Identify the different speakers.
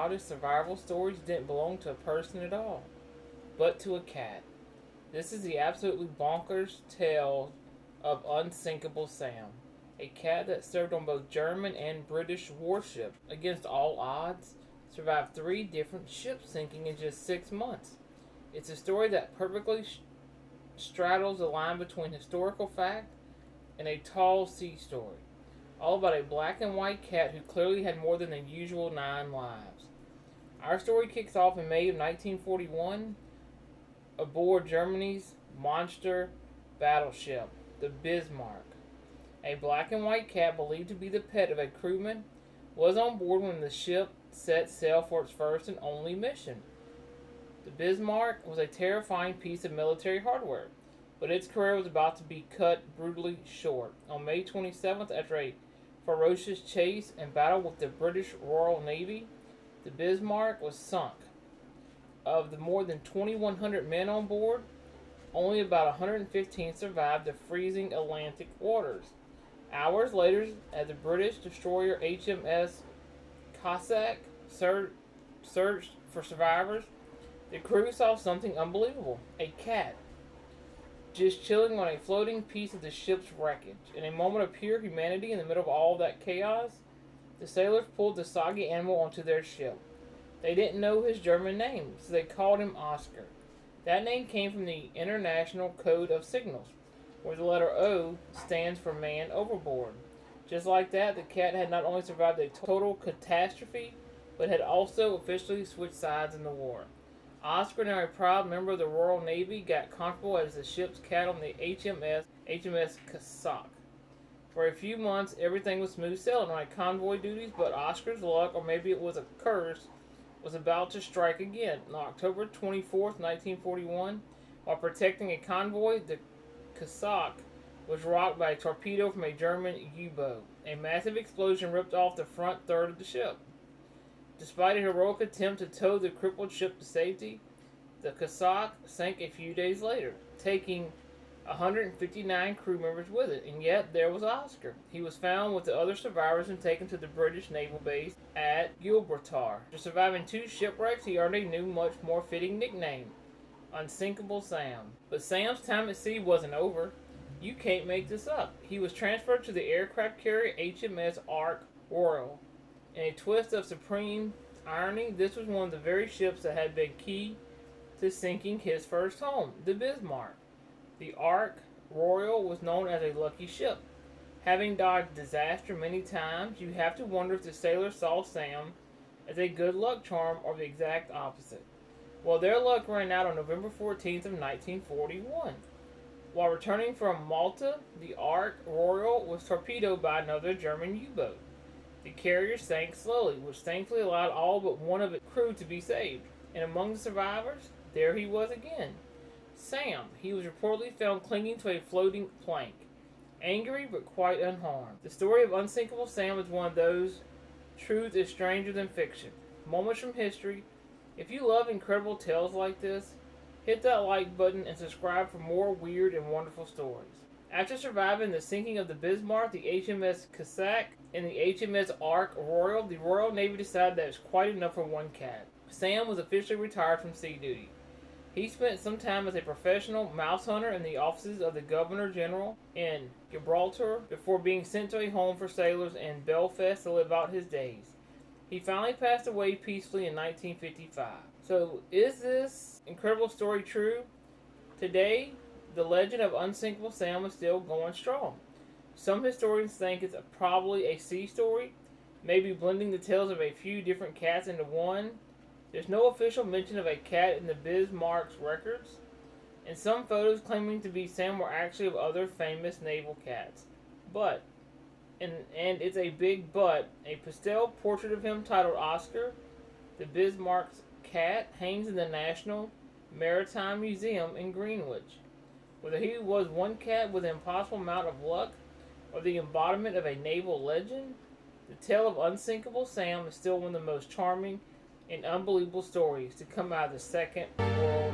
Speaker 1: wildest survival stories didn't belong to a person at all, but to a cat. This is the absolutely bonkers tale of Unsinkable Sam, a cat that served on both German and British warships. Against all odds, survived 3 different ships sinking in just 6 months. It's a story that perfectly straddles the line between historical fact and a tall sea story, all about a black and white cat who clearly had more than the usual 9 lives. Our story kicks off in May of 1941 aboard Germany's monster battleship, the Bismarck. A black and white cat believed to be the pet of a crewman was on board when the ship set sail for its first and only mission. The Bismarck was a terrifying piece of military hardware, but its career was about to be cut brutally short. On May 27th, after a ferocious chase and battle with the British Royal Navy, the Bismarck was sunk. Of the more than 2,100 men on board, only about 115 survived the freezing Atlantic waters. Hours later, as the British destroyer HMS Cossack searched for survivors, the crew saw something unbelievable: a cat, just chilling on a floating piece of the ship's wreckage. In a moment of pure humanity in the middle of all that chaos, the sailors pulled the soggy animal onto their ship. They didn't know his German name, so they called him Oscar. That name came from the International Code of Signals, where the letter O stands for man overboard. Just like that, the cat had not only survived a total catastrophe, but had also officially switched sides in the war. Oscar, now a proud member of the Royal Navy, got comfortable as the ship's cat on the HMS Cossack. For a few months, everything was smooth sailing on convoy duties, but Oscar's luck, or maybe it was a curse, was about to strike again. On October 24th, 1941, while protecting a convoy, the Cossack was rocked by a torpedo from a German U-boat. A massive explosion ripped off the front third of the ship. Despite a heroic attempt to tow the crippled ship to safety, the Cossack sank a few days later, taking 159 crew members with it. And yet there was Oscar. He was found with the other survivors and taken to the British naval base at Gibraltar. After surviving 2 shipwrecks, he earned a new, much more fitting nickname: Unsinkable Sam. But Sam's time at sea wasn't over. You can't make this up. He was transferred to the aircraft carrier HMS Ark Royal. In a twist of supreme irony, this was one of the very ships that had been key to sinking his first home, the Bismarck. The Ark Royal was known as a lucky ship. Having dodged disaster many times, you have to wonder if the sailors saw Sam as a good luck charm or the exact opposite. Well, their luck ran out on November 14th of 1941. While returning from Malta, the Ark Royal was torpedoed by another German U-boat. The carrier sank slowly, which thankfully allowed all but one of its crew to be saved. And among the survivors, there he was again. Sam. He was reportedly found clinging to a floating plank, angry but quite unharmed. The story of Unsinkable Sam is one of those truth is stranger than fiction moments from history. If you love incredible tales like this, hit that like button and subscribe for more weird and wonderful stories. After surviving the sinking of the Bismarck, the HMS Cossack, and the HMS Ark Royal, the Royal Navy decided that it was quite enough for one cat. Sam was officially retired from sea duty. He spent some time as a professional mouse hunter in the offices of the Governor General in Gibraltar before being sent to a home for sailors in Belfast to live out his days. He finally passed away peacefully in 1955. So, is this incredible story true? Today, the legend of Unsinkable Sam is still going strong. Some historians think it's probably a sea story, maybe blending the tales of a few different cats into one. There's no official mention of a cat in the Bismarck's records, and some photos claiming to be Sam were actually of other famous naval cats. But, and it's a big but, a pastel portrait of him titled Oscar, the Bismarck's cat, hangs in the National Maritime Museum in Greenwich. Whether he was one cat with an impossible amount of luck, or the embodiment of a naval legend, the tale of Unsinkable Sam is still one of the most charming and unbelievable stories to come out of the Second World